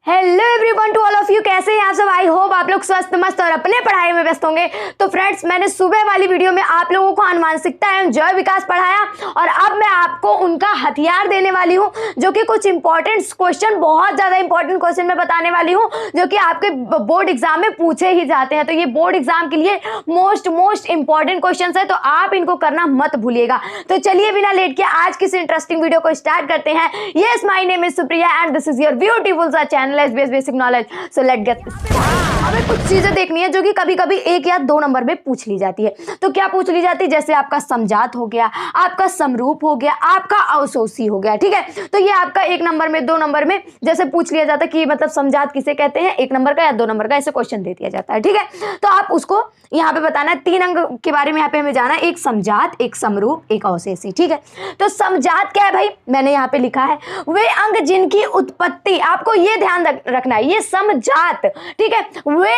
Hello everyone to all of you, कैसे हैं आप सब। आई होप आप लोग स्वस्थ मस्त और अपने पढ़ाई में व्यस्त होंगे। तो फ्रेंड्स, मैंने सुबह वाली वीडियो में आप लोगों को आनुवंशिकता एवं जैव विकास पढ़ाया और अब मैं आपको उनका हथियार देने वाली हूं, जो कि कुछ इंपॉर्टेंट क्वेश्चन, बहुत ज़्यादा इंपॉर्टेंट क्वेश्चन मैं बताने वाली हूं, जो कि आपके बोर्ड एग्जाम में पूछे ही जाते हैं। तो ये बोर्ड एग्जाम के लिए मोस्ट इंपॉर्टेंट क्वेश्चन है, तो आप इनको करना मत भूलिएगा। तो चलिए बिना लेट के आज किस इंटरेस्टिंग वीडियो को स्टार्ट करते हैं। Yes, my name is Supriya and this is your beautiful सा channel basic knowledge. So let get started. हमें कुछ चीजें देखनी है जो कि कभी कभी 1 या 2 नंबर में पूछ ली जाती है। तो क्या पूछ ली जाती है? जैसे आपका समजात हो गया, आपका समरूप हो गया, आपका अवशोषी हो गया। ठीक है, तो ये आपका 1 नंबर में 2 नंबर में जैसे पूछ लिया जाता है कि मतलब समजात किसे कहते हैं, 1 नंबर का या 2 नंबर का, ऐसे क्वेश्चन दे दिया जाता है। ठीक है, तो आप उसको यहाँ पे बताना है। 3 अंक के बारे में यहाँ पे हमें जाना है, एक समजात, एक समरूप, एक अवशेषी। ठीक है, तो समजात क्या है भाई? मैंने यहाँ पे लिखा है वे अंग जिनकी उत्पत्ति, आपको ये ध्यान रखना है, ये समजात। ठीक है, वे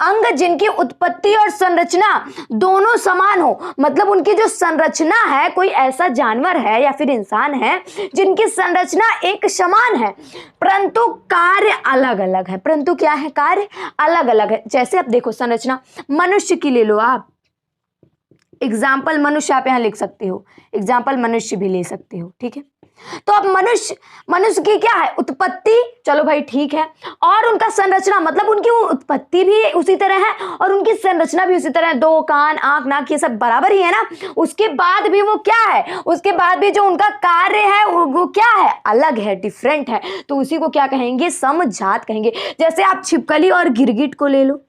अंग जिनकी उत्पत्ति और संरचना दोनों समान हो, मतलब उनकी जो संरचना है, कोई ऐसा जानवर है या फिर इंसान है जिनकी संरचना एक समान है परंतु कार्य अलग अलग है। परंतु क्या है? कार्य अलग अलग है। जैसे आप देखो, संरचना मनुष्य की ले लो आप, एग्जाम्पल मनुष्य आप यहां लिख सकते हो, एग्जाम्पल मनुष्य भी ले सकते हो। ठीक है, तो अब मनुष्य की क्या है? उत्पत्ति, चलो भाई ठीक है, और उनका संरचना, मतलब उनकी वो उत्पत्ति भी उसी तरह है और उनकी संरचना भी उसी तरह है। 2 कान, आंख, नाक, ये सब बराबर ही है ना। उसके बाद भी वो क्या है? उसके बाद भी जो उनका कार्य है वो क्या है? अलग है, डिफरेंट है। तो उसी को क्या कहेंगे? समजात कहेंगे। जैसे आप छिपकली और गिरगिट को ले लो,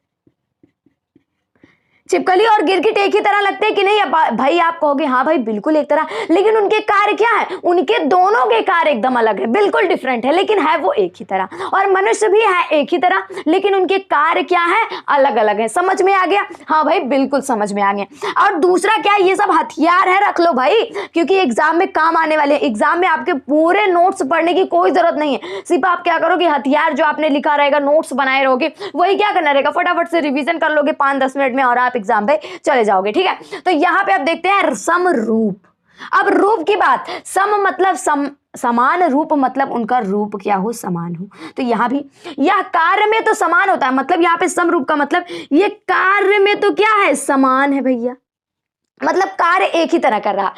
छिपकली और गिरगिट एक ही तरह लगते हैं कि नहीं? भाई आप कहोगे हाँ भाई बिल्कुल एक तरह, लेकिन उनके कार्य क्या है? उनके दोनों के कार्य एकदम अलग है, बिल्कुल डिफरेंट है, लेकिन है वो एक ही तरह। और मनुष्य भी है एक ही तरह, लेकिन उनके कार्य क्या है? अलग अलग है। समझ में आ गया? हाँ भाई बिल्कुल समझ में आ गया। और दूसरा क्या है? ये सब हथियार है, रख लो भाई, क्योंकि एग्जाम में काम आने वाले हैं। एग्जाम में आपके पूरे नोट्स पढ़ने की कोई जरूरत नहीं है, सिर्फ आप क्या करोगे? हथियार जो आपने लिखा रहेगा, नोट्स बनाए रहोगे, वही क्या करना रहेगा? फटाफट से रिवीजन कर लोगे 5-10 मिनट में और आप एग्जाम पे चले जाओगे। ठीक है, तो यहां पे आप देखते हैं समरूप। अब रूप की बात, सम मतलब समान, रूप मतलब उनका रूप क्या हो? समान हो। तो यहां भी यह कार्य में तो समान होता है, मतलब यहां पे समरूप का मतलब ये कार्य में तो क्या है? समान है भैया, मतलब कार्य एक ही तरह कर रहा,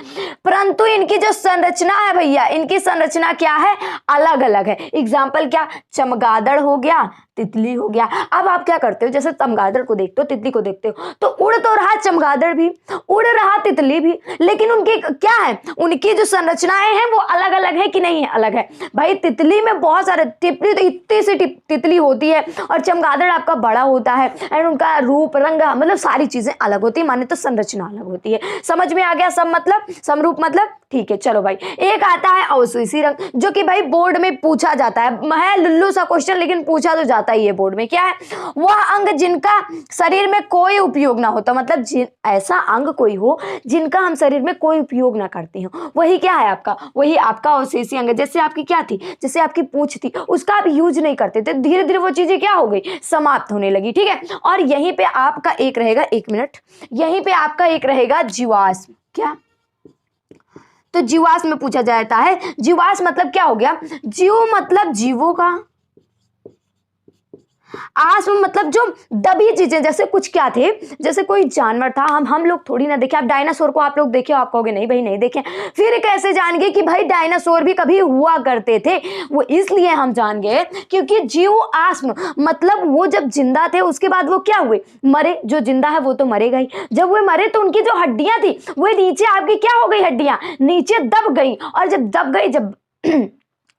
परंतु इनकी जो संरचना है भैया, इनकी संरचना क्या है? अलग अलग है। एग्जाम्पल क्या? चमगादड़ हो गया, तितली हो गया। अब आप क्या करते हो? जैसे चमगादड़ को देखते हो, तितली को देखते हो, तो उड़ तो रहा चमगादड़ भी, उड़ रहा तितली भी, लेकिन उनकी क्या है? उनकी जो संरचनाएं हैं वो अलग अलग है कि नहीं है? अलग है भाई। तितली में बहुत सारे, तितली तो इतनी सी तितली होती है और चमगादड़ आपका बड़ा होता है, एंड उनका रूप, रंग, मतलब सारी चीजें अलग होती है, माने तो संरचना अलग होती है। समझ में आ गया? सब मतलब समरूप मतलब। ठीक है, चलो भाई, एक आता है अवशोषी रंग, जो कि भाई बोर्ड में पूछा जाता है लुल्लू सा क्वेश्चन, लेकिन पूछा तो जाता ही है बोर्ड में। क्या है? वह अंग जिनका शरीर में कोई उपयोग ना हो, तो मतलब ऐसा अंग कोई हो जिनका हम शरीर में कोई उपयोग ना करते हो, वही क्या है आपका? वही आपका अवशेषी अंग। जैसे आपकी क्या थी? जैसे आपकी पूंछ थी, उसका आप यूज नहीं करते थे, धीरे धीरे वो चीजें क्या हो गई? समाप्त होने लगी। ठीक है, और यहीं पे आपका एक रहेगा, 1 मिनट, यहीं पे आपका एक रहेगा जीवाश्म। क्या? तो जीवाश्म में पूछा जाता है, जीवाश्म मतलब क्या हो गया? जीव मतलब जीवों का, आश्म मतलब जो दबी चीजें, जैसे कुछ क्या थे? जैसे कोई जानवर था, हम लोग थोड़ी ना देखे। आप डायनासोर को आप लोग देखे हो? आप कहोगे नहीं भाई नहीं देखे। फिर कैसे जान गए कि भाई डायनासोर भी कभी हुआ करते थे? वो इसलिए हम जान गए क्योंकि जीव आश्म मतलब वो जब जिंदा थे, उसके बाद वो क्या हुए? मरे। जो जिंदा है वो तो मरेगा ही, जब वो मरे तो उनकी जो हड्डियां थी वो नीचे आपकी क्या हो गई? हड्डियां नीचे दब गई, और जब दब गई, जब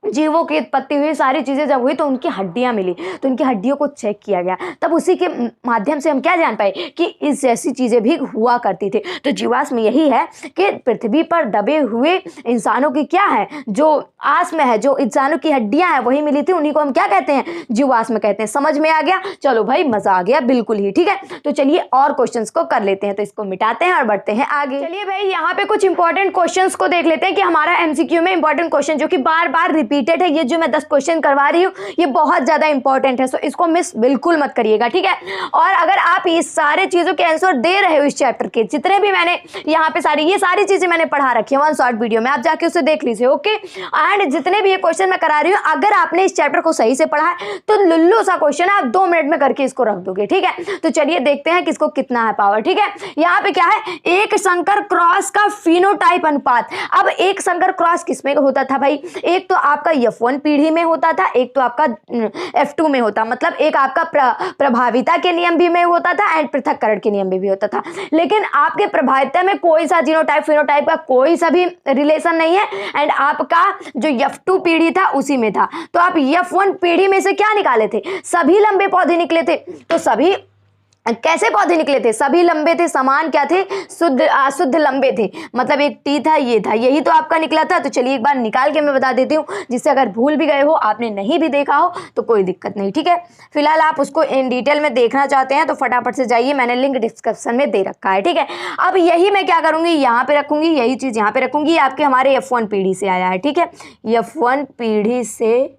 जीवों की उत्पत्ति हुई, सारी चीजें जब हुई, तो उनकी हड्डियां मिली, तो उनकी हड्डियों को चेक किया गया, तब उसी के माध्यम से हम क्या जान पाए कि इस जैसी चीजें भी हुआ करती थी। तो जीवाश्म यही है कि पृथ्वी पर दबे हुए इंसानों की क्या है? जो आश्म है, जो इंसानों की हड्डियां हैं वही मिली थी, उन्हीं को हम क्या कहते हैं? जीवाश्म कहते हैं। समझ में आ गया? चलो भाई, मजा आ गया बिल्कुल ही। ठीक है, तो चलिए और क्वेश्चंस को कर लेते हैं, तो इसको मिटाते हैं और बढ़ते हैं आगे। चलिए भाई, यहाँ पे कुछ इंपॉर्टेंट क्वेश्चंस को देख लेते हैं कि हमारा एमसीक्यू में इंपॉर्टेंट क्वेश्चन जो कि बार बार रिपीटेड है। ये जो मैं 10 क्वेश्चन करवा रही हूँ ये बहुत ज़्यादा इंपॉर्टेंट है, सो इसको मिस बिल्कुल मत करिएगा, ठीक है। और अगर आप इस सारे चीज़ों के आंसर दे रहे हो इस चैप्टर के, जितने भी मैंने यहाँ पे ये सारी चीज़ें मैंने पढ़ा रखी है वन शॉर्ट वीडियो में, आप जाके उसे देख लीजिए, ओके। एंड जितने भी ये क्वेश्चन मैं करा रही हूँ, अगर आपने इस चैप्टर को सही से पढ़ा है तो लुल्लू सा क्वेश्चन आप 2 मिनट में करके इसको रख दोगे, ठीक है। तो चलिए देखते हैं किसको कितना है पावर, ठीक है। यहाँ पे क्या है, एक संकर क्रॉस का फिनोटाइप अनुपात। अब एक संकर क्रॉस किसमें होता था भाई, एक तो आपका F1 पीढ़ी में होता था, एक तो आपका F2 में होता, मतलब एक आपका प्रभाविता के नियम भी में होता था एंड पृथक्करण के नियम भी होता था। लेकिन आपके प्रभाविता में कोई सा जीनोटाइप फिनोटाइप का कोई सा भी रिलेशन नहीं है, एंड आपका जो F2 पीढ़ी था उसी में था। तो आप F1 पीढ़ी में से क्या निकाले थे, सभी लंबे पौधे निकले थे। तो सभी कैसे पौधे निकले थे, सभी लंबे थे, समान क्या थे, शुद्ध अशुद्ध लंबे थे, मतलब एक टी था, ये था, यही तो आपका निकला था। तो चलिए एक बार निकाल के मैं बता देती हूँ, जिससे अगर भूल भी गए हो, आपने नहीं भी देखा हो तो कोई दिक्कत नहीं, ठीक है। फिलहाल आप उसको इन डिटेल में देखना चाहते हैं तो फटाफट से जाइए, मैंने लिंक डिस्क्रिप्शन में दे रखा है, ठीक है। अब यही मैं क्या करूँगी, यहाँ पे रखूँगी, यही चीज़ यहाँ पे रखूँगी, आपके हमारे F1 पीढ़ी से आया है, ठीक है। F1 पीढ़ी से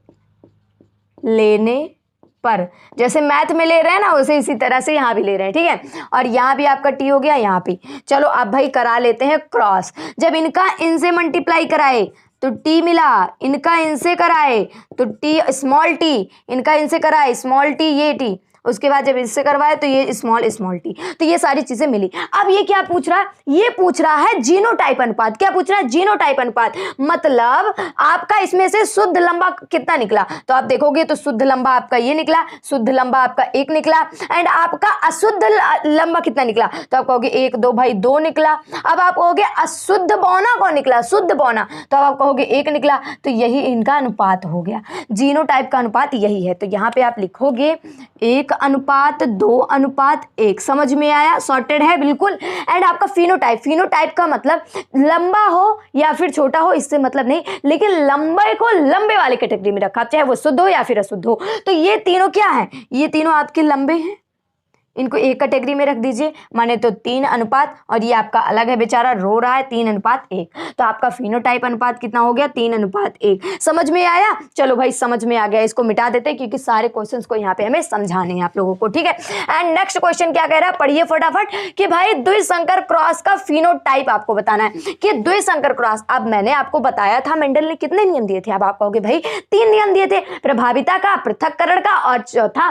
लेने पर जैसे मैथ में ले रहे हैं ना, उसे इसी तरह से यहाँ भी ले रहे हैं, ठीक है। और यहाँ भी आपका टी हो गया, यहाँ पे। चलो अब भाई करा लेते हैं क्रॉस। जब इनका इनसे मल्टीप्लाई कराए तो टी मिला, इनका इनसे कराए तो टी स्मॉल टी, इनका इनसे कराए स्मॉल टी, ये टी, उसके बाद जब इससे करवाए तो ये स्मॉल टी, तो ये सारी चीजें मिली। अब ये क्या पूछ रहा है, ये पूछ रहा है जीनोटाइप अनुपात। क्या पूछ रहा है, जीनोटाइप अनुपात, मतलब आपका इसमें से शुद्ध लंबा कितना निकला। तो आप देखोगे तो शुद्ध लंबा आपका ये निकला, शुद्ध लंबा आपका 1 निकला, एंड आपका अशुद्ध लंबा कितना निकला, तो आप कहोगे 1 2 भाई 2 निकला। अब आप कहोगे अशुद्ध बौना कौन निकला, शुद्ध बौना, तो अब आप कहोगे 1 निकला। तो यही इनका अनुपात हो गया, जीनोटाइप का अनुपात यही है। तो यहाँ पे आप लिखोगे 1 अनुपात 2 अनुपात 1, समझ में आया, सॉर्टेड है बिल्कुल। एंड आपका फिनोटाइप, फिनोटाइप का मतलब लंबा हो या फिर छोटा हो, इससे मतलब नहीं, लेकिन लंबे को लंबे वाले कैटेगरी में रखा, चाहे वो शुद्ध हो या फिर अशुद्ध हो। तो ये तीनों क्या है, ये तीनों आपके लंबे हैं, इनको एक कैटेगरी में रख दीजिए, माने तो 3 अनुपात, और ये आपका अलग है, बेचारा रो रहा है, 3 अनुपात 1। तो आपका फिनोटाइप अनुपात कितना हो गया, 3 अनुपात 1। समझ में आया, चलो भाई समझ में आ गया, इसको मिटा देते हैं क्योंकि सारे क्वेश्चंस को यहाँ पे हमें समझाने हैं आप लोगों को, ठीक है। एंड नेक्स्ट क्वेश्चन क्या कह रहा है, पढ़िए फटाफट, कि भाई द्विसंकर क्रॉस का फिनोटाइप आपको बताना है। कि द्विसंकर क्रॉस, अब मैंने आपको बताया था मेंडल ने कितने नियम दिए थे, अब आप कहोगे भाई 3 नियम दिए थे, प्रभाविता का, पृथक्करण का, और चौथा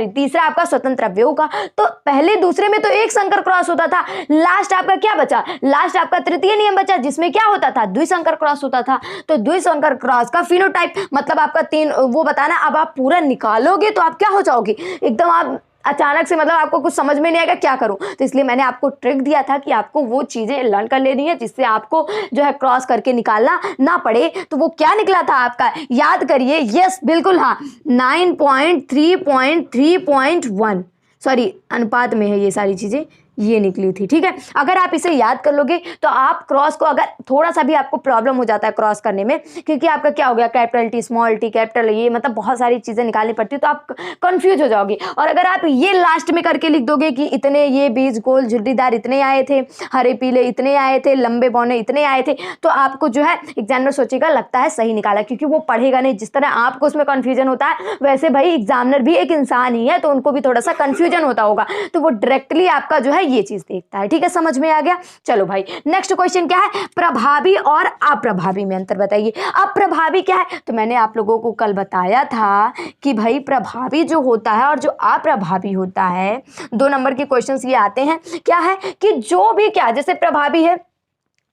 तीसरा आपका स्वतंत्र अवयव का। तो पहले दूसरे में तो एक संकर क्रॉस होता था, लास्ट आपका क्या बचा, लास्ट आपका तृतीय नियम बचा, जिसमें क्या होता था, द्विसंकर क्रॉस होता था। तो द्विसंकर क्रॉस का फिनोटाइप मतलब आपका 3 वो बताना। अब आप पूरा निकालोगे तो आप क्या हो जाओगे, एकदम आप अचानक से, मतलब आपको कुछ समझ में नहीं आएगा क्या करूं। तो इसलिए मैंने आपको ट्रिक दिया था कि आपको वो चीजें लर्न कर लेनी है जिससे आपको जो है क्रॉस करके निकालना ना पड़े। तो वो क्या निकला था आपका, याद करिए, यस बिल्कुल, हाँ 9.3.3.1, सॉरी अनुपात में है ये सारी चीजें, ये निकली थी, ठीक है। अगर आप इसे याद कर लोगे तो आप क्रॉस को, अगर थोड़ा सा भी आपको प्रॉब्लम हो जाता है क्रॉस करने में, क्योंकि आपका क्या हो गया, capital T small T capital, ये मतलब बहुत सारी चीजें निकालनी पड़ती है, तो आप कंफ्यूज हो जाओगे। और अगर आप ये लास्ट में करके लिख दोगे कि इतने ये बीज गोल झुर्रीदार इतने आए थे, हरे पीले इतने आए थे, लंबे बौने इतने आए थे, तो आपको जो है एग्जामिनर सोचेगा लगता है सही निकाला, क्योंकि वो पढ़ेगा नहीं। जिस तरह आपको उसमें कंफ्यूजन होता है, वैसे भाई एग्जामिनर भी एक इंसान ही है, तो उनको भी थोड़ा सा कंफ्यूजन होता होगा, तो वो डायरेक्टली आपका जो है ये चीज देखता है, ठीक है, समझ में आ गया। चलो भाई नेक्स्ट क्वेश्चन क्या है, प्रभावी और अप्रभावी में अंतर बताइए। अब प्रभावी क्या है, तो मैंने आप लोगों को कल बताया था कि भाई प्रभावी जो होता है और जो अप्रभावी होता है, 2 नंबर के क्वेश्चंस ये आते हैं। क्या है कि जो भी क्या, जैसे प्रभावी है,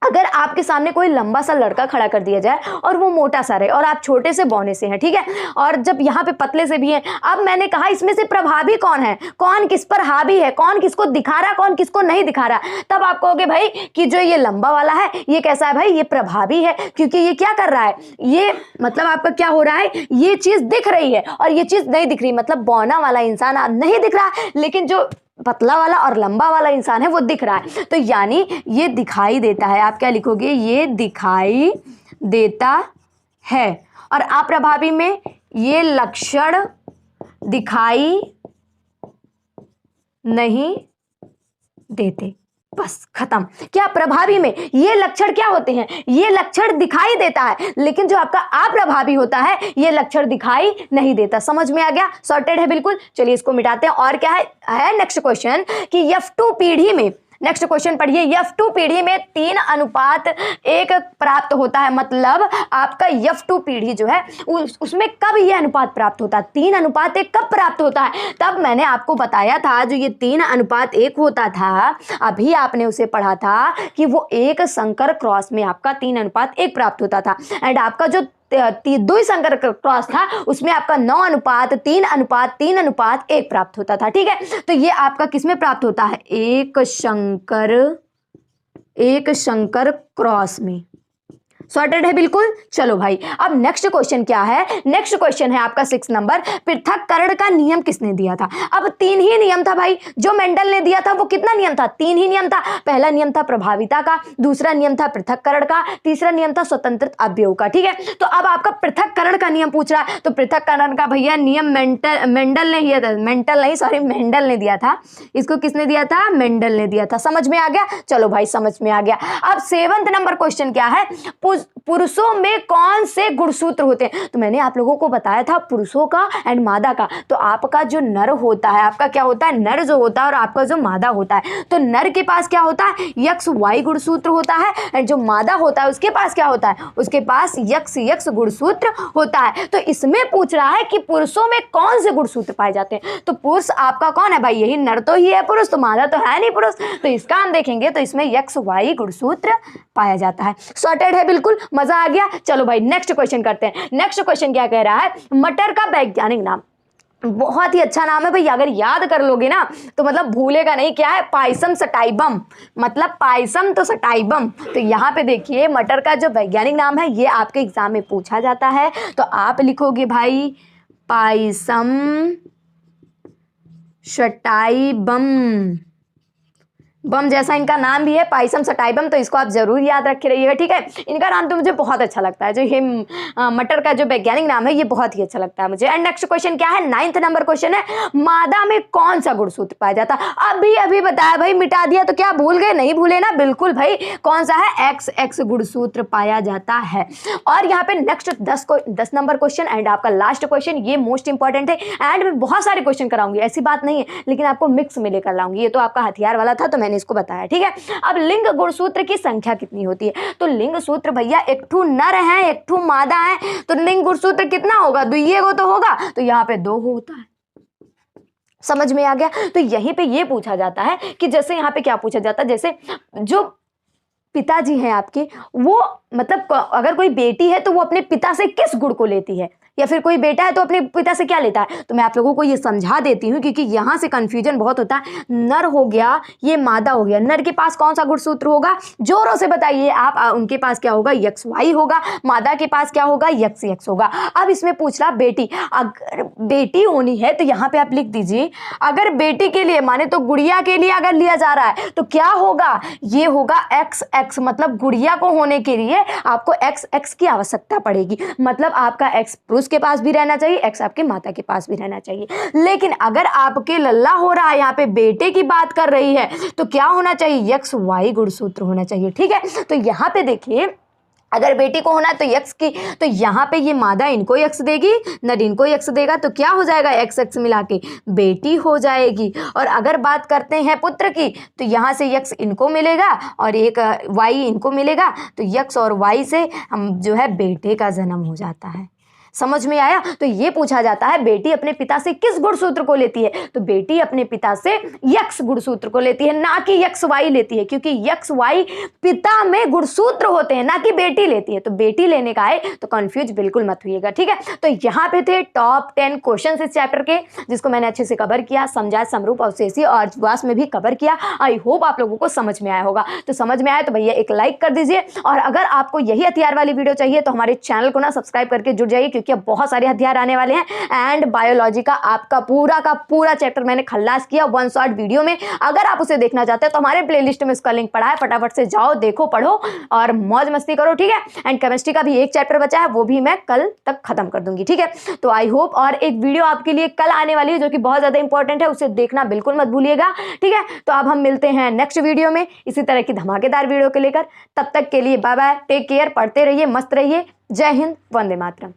अगर आपके सामने कोई लंबा सा लड़का खड़ा कर दिया जाए और वो मोटा सा रहे और आप छोटे से बौने से हैं, ठीक है, और जब यहाँ पे पतले से भी हैं, अब मैंने कहा इसमें से प्रभावी कौन है, कौन किस पर हावी है, कौन किसको दिखा रहा, कौन किसको नहीं दिखा रहा। तब आप कहोगे भाई कि जो ये लंबा वाला है ये कैसा है भाई, ये प्रभावी है, क्योंकि ये क्या कर रहा है, ये मतलब आपका क्या हो रहा है, ये चीज दिख रही है और ये चीज नहीं दिख रही, मतलब बौना वाला इंसान नहीं दिख रहा, लेकिन जो पतला वाला और लंबा वाला इंसान है वो दिख रहा है। तो यानी ये दिखाई देता है, आप क्या लिखोगे, ये दिखाई देता है। और अप्रभावी में ये लक्षण दिखाई नहीं देते। बस खत्म। क्या प्रभावी में ये लक्षण क्या होते हैं, ये लक्षण दिखाई देता है, लेकिन जो आपका अप्रभावी होता है ये लक्षण दिखाई नहीं देता। समझ में आ गया, सॉर्टेड है बिल्कुल। चलिए इसको मिटाते हैं। और क्या है नेक्स्ट क्वेश्चन कि F2 पीढ़ी में, नेक्स्ट क्वेश्चन पढ़िए, F2 पीढ़ी में 3:1 प्राप्त होता है। मतलब आपका F2 पीढ़ी जो है उसमें कब यह अनुपात प्राप्त होता है, 3:1 कब प्राप्त होता है? तब मैंने आपको बताया था जो ये 3:1 होता था, अभी आपने उसे पढ़ा था कि वो एक संकर क्रॉस में आपका 3:1 प्राप्त होता था। एंड आपका जो द्वि संकर क्रॉस था उसमें आपका 9:3:3:1 प्राप्त होता था। ठीक है, तो ये आपका किसमें प्राप्त होता है? एक संकर क्रॉस में। सॉर्टेड है बिल्कुल। चलो भाई, अब नेक्स्ट क्वेश्चन क्या है? नेक्स्ट क्वेश्चन है आपका 6 नंबर, पृथक्करण का नियम किसने दिया था? अब 3 ही नियम था भाई जो मेंडल ने दिया था। वो कितना नियम था? 3 ही नियम था। पहला नियम था प्रभाविता का, दूसरा नियम था पृथक्करण का, तीसरा नियम था स्वतंत्र अवयव का। ठीक है, तो अब आपका पृथक्करण का नियम पूछ रहा है, तो पृथक्करण का भैया नियम मेंडल ने दिया था। इसको किसने दिया था? मेंडल ने दिया था। समझ में आ गया? चलो भाई समझ में आ गया। अब 7 नंबर क्वेश्चन क्या है? पुरुषों में कौन से गुणसूत्र होते हैं? तो मैंने आप लोगों को बताया था पुरुषों का एंड मादा का। तो आपका जो नर होता है, आपका क्या होता है? नर जो होता है, और आपका जो मादा होता है, तो नर के पास क्या होता है? XY गुणसूत्र होता है। एंड जो मादा होता है उसके पास क्या होता है? उसके पास XX गुणसूत्र होता है। तो इसमें पूछ रहा है कि पुरुषों में कौन से गुणसूत्र पाए जाते हैं। तो पुरुष आपका कौन है भाई? यही नर तो ही है पुरुष, तो मादा तो है नहीं पुरुष। तो इसका हम देखेंगे तो इसमें XY गुणसूत्र पाया जाता है। सॉर्टेड है बिल्कुल, मजा आ गया। चलो भाई नेक्स्ट क्वेश्चन करते हैं। नेक्स्ट क्वेश्चन क्या कह रहा है? मटर का वैज्ञानिक नाम। बहुत ही अच्छा नाम है भाई, अगर याद कर लोगे ना तो मतलब भूलेगा नहीं। क्या है? पाइसम सटाइबम। मतलब पाइसम तो सटाइबम। तो यहाँ पे देखिए मटर का जो वैज्ञानिक नाम है ये आपके एग्जाम में पूछा जाता है। तो आप लिखोगे भाई पाइसम सटाइबम। बम जैसा इनका नाम भी है, पाइसम सटाइबम, तो इसको आप जरूर याद रखे रहिएगा। ठीक है, इनका नाम तो मुझे बहुत अच्छा लगता है। जो ये मटर का जो वैज्ञानिक नाम है ये बहुत ही अच्छा लगता है मुझे। एंड नेक्स्ट क्वेश्चन क्या है? 9th नंबर क्वेश्चन है, मादा में कौन सा गुणसूत्र पाया जाता है? अभी बताया भाई, मिटा दिया तो क्या भूल गए? नहीं भूले ना, बिल्कुल भाई। कौन सा है? XX गुणसूत्र पाया जाता है। और यहाँ पे नेक्स्ट 10 नंबर क्वेश्चन एंड आपका लास्ट क्वेश्चन, ये मोस्ट इंपॉर्टेंट है। एंड मैं बहुत सारे क्वेश्चन कराऊंगी, ऐसी बात नहीं है, लेकिन आपको मिक्स में लेकर लाऊंगी। ये तो आपका हथियार वाला था तो मैंने इसको बताया। ठीक है, अब लिंग गुणसूत्र की संख्या कितनी होती है? तो लिंग सूत्र भैया एक ठू नर है एक ठू मादा है, तो लिंग गुणसूत्र कितना होगा? 2 तो होगा, तो यहाँ पे 2 होता है। समझ में आ गया? तो यहीं पे ये पूछा जाता है कि जैसे यहाँ पे क्या पूछा जाता है, जैसे जो पिताजी हैं आपके, वो मतलब अगर कोई बेटी है तो वो अपने पिता से किस गुण को लेती है, या फिर कोई बेटा है तो अपने पिता से क्या लेता है। तो मैं आप लोगों को ये समझा देती हूँ क्योंकि यहाँ से कंफ्यूजन बहुत होता है। नर हो गया, ये मादा हो गया। नर के पास कौन सा गुणसूत्र होगा? जोरों से बताइए आप। उनके पास क्या होगा? XY होगा। मादा के पास क्या होगा? XX होगा। अब इसमें पूछ रहा बेटी, अगर बेटी होनी है तो यहाँ पे आप लिख दीजिए, अगर बेटी के लिए माने तो गुड़िया के लिए अगर लिया जा रहा है तो क्या होगा? ये होगा XX। मतलब गुड़िया को होने के लिए आपको XX की आवश्यकता पड़ेगी। मतलब आपका X पुरुष के पास भी रहना चाहिए, X आपके माता के पास भी रहना चाहिए। लेकिन अगर आपके लल्ला हो रहा है, यहाँ पे बेटे की बात कर रही है, तो क्या होना चाहिए? XY गुणसूत्र होना चाहिए। ठीक है, तो यहाँ पे देखिए अगर बेटी को होना है तो X की, तो यहाँ पे ये मादा इनको X देगी, नर इनको X देगा, तो क्या हो जाएगा? XX मिला के बेटी हो जाएगी। और अगर बात करते हैं पुत्र की, तो यहाँ से X इनको मिलेगा और एक Y इनको मिलेगा, तो X और Y से हम जो है बेटे का जन्म हो जाता है। समझ में आया? तो ये पूछा जाता है बेटी अपने पिता से किस गुणसूत्र को लेती है? तो बेटी अपने पिता से X गुणसूत्र को लेती है, ना कि XY लेती है, क्योंकि XY पिता में गुणसूत्र होते हैं, ना कि बेटी लेती है। तो बेटी लेने का है तो कंफ्यूज बिल्कुल मत होइएगा। ठीक है, तो यहाँ पे थे टॉप 10 क्वेश्चन इस चैप्टर के, जिसको मैंने अच्छे से कवर किया, समझा, समरूप, अवशेषी और वास में भी कवर किया। आई होप आप लोगों को समझ में आया होगा। तो समझ में आया तो भैया एक लाइक कर दीजिए, और अगर आपको यही हथियार वाली वीडियो चाहिए तो हमारे चैनल को ना सब्सक्राइब करके जुड़ जाइए, क्योंकि के बहुत सारे हथियार आने वाले हैं। एंड बायोलॉजी का पूरा चैप्टर मैंने खल्लास किया 1 शॉर्ट वीडियो में। अगर आप उसे देखना चाहते हैं तो हमारे प्लेलिस्ट में उसका लिंक पड़ा है, फटाफट से जाओ, देखो, पढ़ो और मौज मस्ती करो, ठीक है। एंड केमिस्ट्री का भी एक चैप्टर बचा है, वो भी मैं कल तक खत्म कर दूंगी, ठीक है। तो आई होप, और एक वीडियो आपके लिए कल आने वाली है जो कि बहुत ज्यादा इंपॉर्टेंट है, उसे देखना बिल्कुल मत भूलिएगा, ठीक है। तो अब हम मिलते हैं नेक्स्ट वीडियो में इसी तरह की धमाकेदार वीडियो को लेकर। तब तक के लिए बाय बाय, टेक केयर, पढ़ते रहिए, मस्त रहिए। जय हिंद, वंदे मातरम।